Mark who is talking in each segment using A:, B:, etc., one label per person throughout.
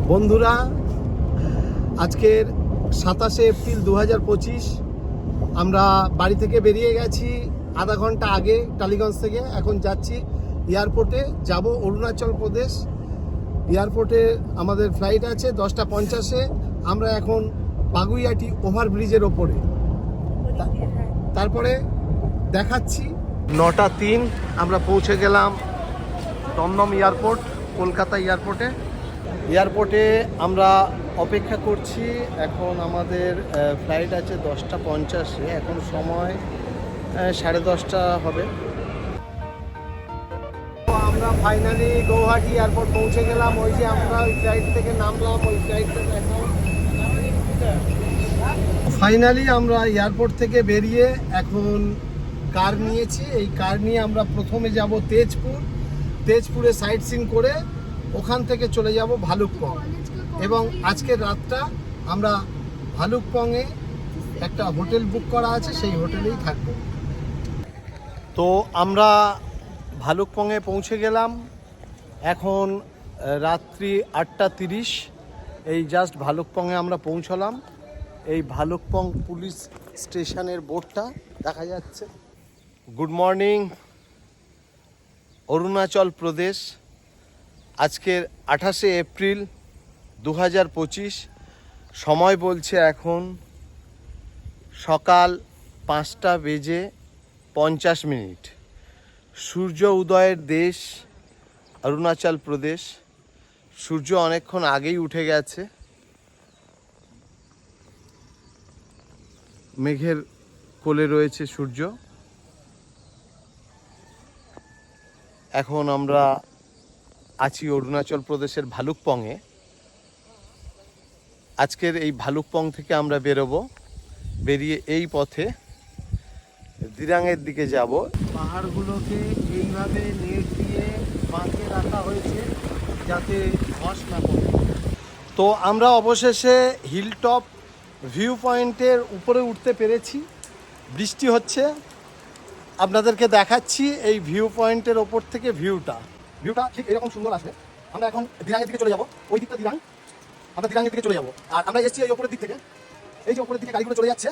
A: বন্ধুরা, আজকের 27শে এপ্রিল 2025 আমরা বাড়ি থেকে বেরিয়ে গেছি আধা ঘন্টা আগে টালিগঞ্জ থেকে। এখন যাচ্ছি এয়ারপোর্টে, যাব অরুণাচল প্রদেশ। এয়ারপোর্টে আমাদের ফ্লাইট আছে 10:50-এ। আমরা এখন পাগুইয়াটি ওভারব্রিজের ওপরে, তারপরে দেখাচ্ছি। 9:03 আমরা পৌঁছে গেলাম দমদম এয়ারপোর্ট, কলকাতা এয়ারপোর্টে আমরা অপেক্ষা করছি। এখন আমাদের ফ্লাইট আছে 10:50-এ, এখন সময় 10:30 হবে। আমরা ফাইনালি গৌহাটি এয়ারপোর্ট পৌঁছে গেলাম। ওই যে আমরা ওই ফ্লাইট থেকে নামলাম, ওই ফ্লাইটটা এখন ফাইনালি আমরা এয়ারপোর্ট থেকে বেরিয়ে এখন কার নিয়েছি। এই কার নিয়ে আমরা প্রথমে যাব তেজপুরে সাইট সিন করে ওখান থেকে চলে যাব ভালুকপং, এবং আজকের রাতটা আমরা ভালুকপংয়ে একটা হোটেল বুক করা আছে, সেই হোটেলেই থাকব। তো আমরা ভালুকপংয়ে পৌঁছে গেলাম। এখন রাত্রি 8:30। এই জাস্ট ভালুকপংয়ে আমরা পৌঁছলাম। এই ভালুকপং পুলিশ স্টেশনের বোর্ডটা দেখা যাচ্ছে। Good morning Arunachal Pradesh. আজকের 28শে এপ্রিল 2025। সময় বলছে এখন সকাল 5:50। সূর্য উদয়ের দেশ অরুণাচল প্রদেশ। সূর্য অনেকক্ষণ আগেই উঠে গেছে। মেঘের কোলে রয়েছে সূর্য। এখন আমরা আছি অরুণাচল প্রদেশের ভালুকপংয়ে। আজকের এই ভালুকপং থেকে আমরা বেরিয়ে এই পথে দিরাংয়ের দিকে যাব। পাহাড়গুলোকে এইভাবে নেট দিয়ে বাঁধে রাখা হয়েছে যাতে ধস না পড়ে। তো আমরা অবশেষে হিলটপ ভিউ পয়েন্টের উপরে উঠতে পেরেছি। বৃষ্টি হচ্ছে, আপনাদেরকে দেখাচ্ছি এই ভিউ পয়েন্টের ওপর থেকে ভিউটা ঠিক এরকম সুন্দর আসবে। আমরা এখন দিরাংয়ের দিকে চলে যাব। ওই দিকটা দিরাং, আমরা দিরাংয়ের দিকে চলে যাব। আর আমরা এসেছি এই ওপরের দিক থেকে, এই যে ওপরের দিকে গাড়িগুলো চলে যাচ্ছে,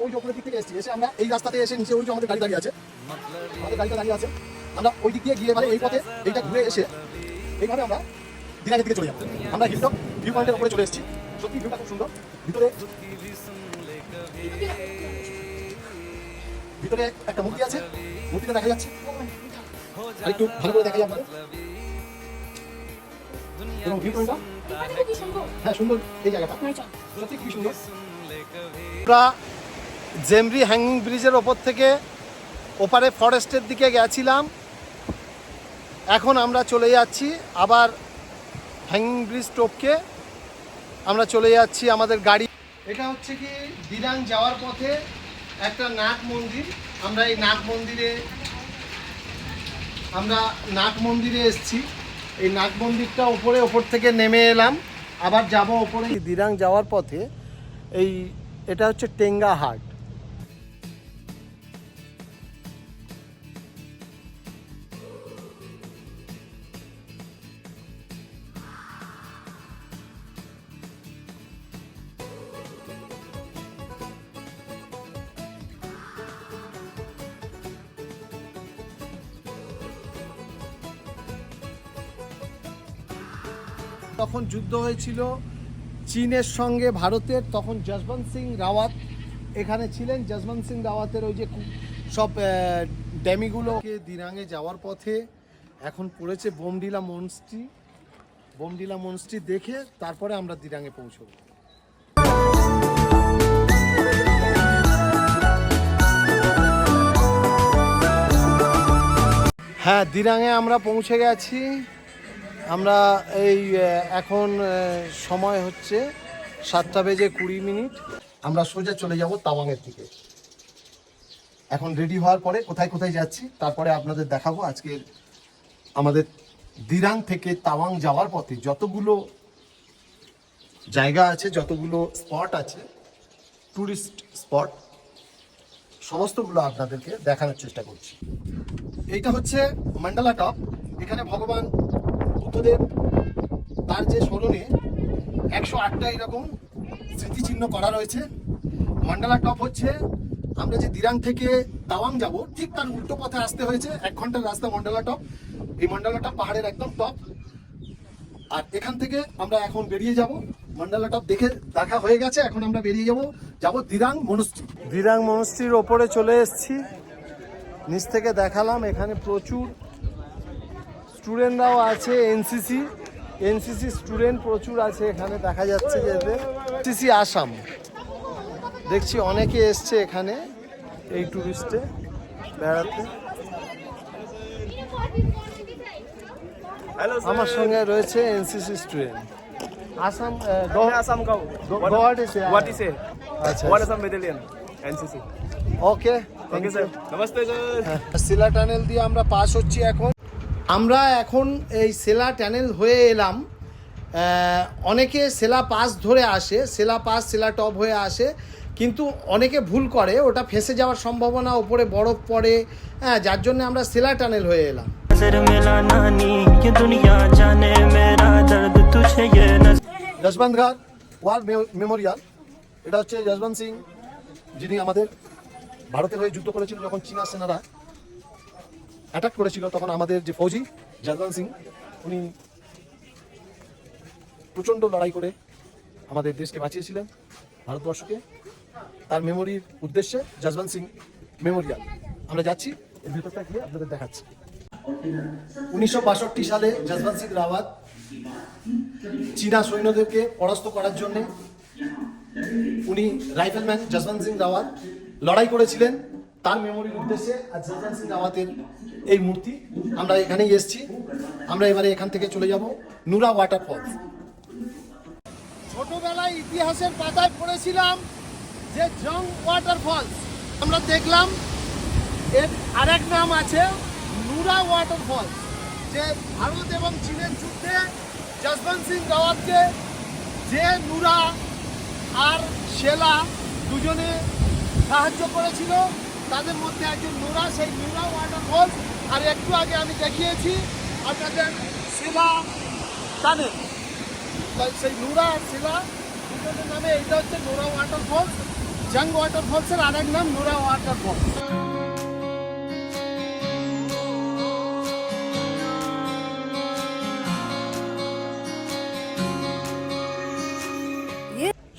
A: ওই যে ওপরের দিক থেকে এসে আমরা এই রাস্তাতে এসে নিচে ওই যে আমাদের গাড়ি দাঁড়িয়ে আছে, আমরা ওই দিক দিয়ে গিয়ে মানে এই পথে এইটা ঘুরে এসে এইভাবে আমরা দিরাংয়ের দিকে চলে যাবো। আমরা হিলটপ ভিউ পয়েন্টের উপরে চলে এসেছি। সত্যি ভিউটা খুব সুন্দর। ভিতরে একটা মূর্তি আছে, মূর্তিটা দেখা যাচ্ছে, আর একটু ভালো করে দেখা যাবে। এবং ভিউ পয়েন্টটা হ্যাঁ সুন্দর, এই জায়গাটা সত্যি খুবই সুন্দর। আমরা জেমরি হ্যাঙ্গিং ব্রিজের ওপর থেকে ওপারে ফরেস্টের দিকে গেছিলাম। এখন আমরা চলে যাচ্ছি আবার হ্যাঙ্গিং ব্রিজ টপকে আমরা চলে যাচ্ছি আমাদের গাড়ি। এটা হচ্ছে কি দিরাং যাওয়ার পথে একটা নাগ মন্দির। আমরা এই নাগ মন্দিরে এসেছি। এই নাগ মন্দিরটা ওপর থেকে নেমে এলাম, আবার যাব ওপরে। দিরাং যাওয়ার পথে এটা হচ্ছে টেঙ্গা হাট। তখন যুদ্ধ হয়েছিল চীনের সঙ্গে ভারতের, তখন যশবন্ত সিং রাওয়াত এখানে ছিলেন। যশবন্ত সিং রাওয়াতের ওই যে সব ড্যামিগুলোকে দিরাংয়ে যাওয়ার পথে এখন পড়েছে বোমডিলা মনস্ট্রি দেখে তারপরে আমরা দিরাংয়ে পৌঁছব। হ্যাঁ, দিরাংয়ে আমরা পৌঁছে গেছি। আমরা এখন সময় হচ্ছে 7:20। আমরা সোজা চলে যাব তাওয়াংয়ের দিকে। এখন রেডি হওয়ার পরে কোথায় যাচ্ছি তারপরে আপনাদের দেখাবো। আজকে আমাদের দিরাং থেকে তাওয়াং যাওয়ার পথে যতগুলো জায়গা আছে, যতগুলো স্পট আছে, টুরিস্ট স্পট, সমস্তগুলো আপনাদেরকে দেখানোর চেষ্টা করছি। এইটা হচ্ছে মান্ডালা টপ। এখানে ভগবান বুদ্ধদেব তার যে স্মরণে
B: 108টা এরকম স্মৃতিচিহ্ন করা রয়েছে। মন্ডালা টপ হচ্ছে আমরা যে দিরাং থেকে তাওয়াং যাব ঠিক তার উল্টো পথে আসতে হয়েছে, 1 ঘন্টার রাস্তা মন্ডালা টপ। এই মন্ডালা টপ পাহাড়ের একদম টপ, আর এখান থেকে আমরা এখন বেরিয়ে যাব। মন্ডালা টপ দেখা হয়ে গেছে, এখন আমরা বেরিয়ে যাব দিরাং মনস্ট্রি।
A: দিরাং মনস্ট্রির ওপরে চলে এসেছি, নিচ থেকে দেখালাম। এখানে প্রচুর স্টুডেন্টরাও আছে, এনসিসি স্টুডেন্ট প্রচুর আছে এখানে, দেখা যাচ্ছে যে এনসিসি আসাম দেখছি অনেকে এসছে এখানে এই টুরিস্টে বেড়াতে। আমার সঙ্গে রয়েছে NCC student. Assam
C: Assam go. What is it?
A: আচ্ছা
C: What Assam battalion? NCC.
A: Okay
C: Okay, sir. Namaste, sir.
B: Sela tunnel দিয়ে আমরা পাস হচ্ছি এখন। আমরা এখন এই সেলা টানেল হয়ে এলাম। অনেকে সেলা পাস ধরে আসে, সেলা পাস সেলা টপ হয়ে আসে, কিন্তু অনেকে ভুল করে, ওটা ফেসে যাওয়ার সম্ভাবনা, ওপরে বরফ পড়ে, হ্যাঁ, যার জন্য আমরা সেলা টানেল হয়ে এলাম। যশবন্ত ঘাট ওয়ার মেমোরিয়াল, এটা হচ্ছে যশবন্ত সিং, যিনি আমাদের ভারতের হয়ে যুদ্ধ করেছিল যখন চীনা সেনারা অ্যাটাক করেছিল, তখন আমাদের যে ফৌজি যশবন্ত সিং, উনি প্রচণ্ড লড়াই করে আমাদের দেশকে বাঁচিয়েছিলেন, ভারতবর্ষকে। তার মেমোরির উদ্দেশ্যে যশবন্ত সিং মেমোরিয়াল আমরা যাচ্ছি, এর ভেতরটা গিয়ে আপনাদের দেখাচ্ছি। 1962 সালে যশবন্ত সিং রাওয়াত চীনা সৈন্যদেরকে পরাস্ত করার জন্য উনি রাইফেলম্যান যশবন্ত সিং রাওয়াত লড়াই করেছিলেন, তার মেমোরির উদ্দেশ্যে। আর যশবন্ত সিং রাওয়াতের এই মূর্তি, আমরা এখানেই এসেছি। আমরা এবারে এখান থেকে চলে যাব নুরা ওয়াটারফলস। ছোটবেলায় ইতিহাসের পাতায় পড়েছিলাম যে জং ওয়াটারফলস, আমরা দেখলাম এর আরেক নাম আছে নুরা ওয়াটারফলস, যে ভারত এবং চীনের যুদ্ধে যশবন্ত সিং রাওয়াতকে যে নুরা আর শেলা দুজনে সাহায্য করেছিল, তাদের মধ্যে একজন নুরা, সেই নুরা ওয়াটারফলস। আর একটু আগে আমি দেখিয়েছি আপনাদের শিলা টানেল, সেই নুরা আর শিলা দুজনের নামে এইটা হচ্ছে নুরা ওয়াটারফলস। জং ওয়াটারফলসের আরেক নাম নুরা ওয়াটারফলস।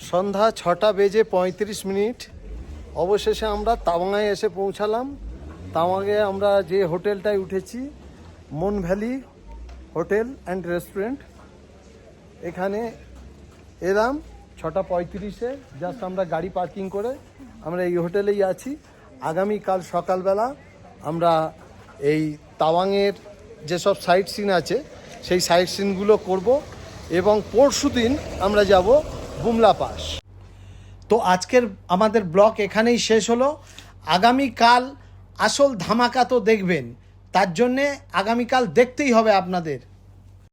A: সন্ধ্যা 6:35 অবশেষে আমরা তাওয়াঙে এসে পৌঁছালাম। তাওয়াঙে আমরা যে হোটেলটায় উঠেছি, মন ভ্যালি হোটেল অ্যান্ড রেস্টুরেন্ট, এখানে এলাম 6:35-এ। জাস্ট আমরা গাড়ি পার্কিং করে আমরা এই হোটেলেই আছি। আগামীকাল সকালবেলা আমরা এই তাওয়াঙের যেসব সাইট সিন আছে সেই সাইট সিনগুলো করব, এবং পরশুদিন আমরা যাব বুমলা পাস।
B: তো আজকের আমাদের ব্লগ এখানেই শেষ হলো। আগামীকাল আসল ধামাকা তো দেখবেন, তার জন্যে আগামীকাল দেখতেই হবে আপনাদের।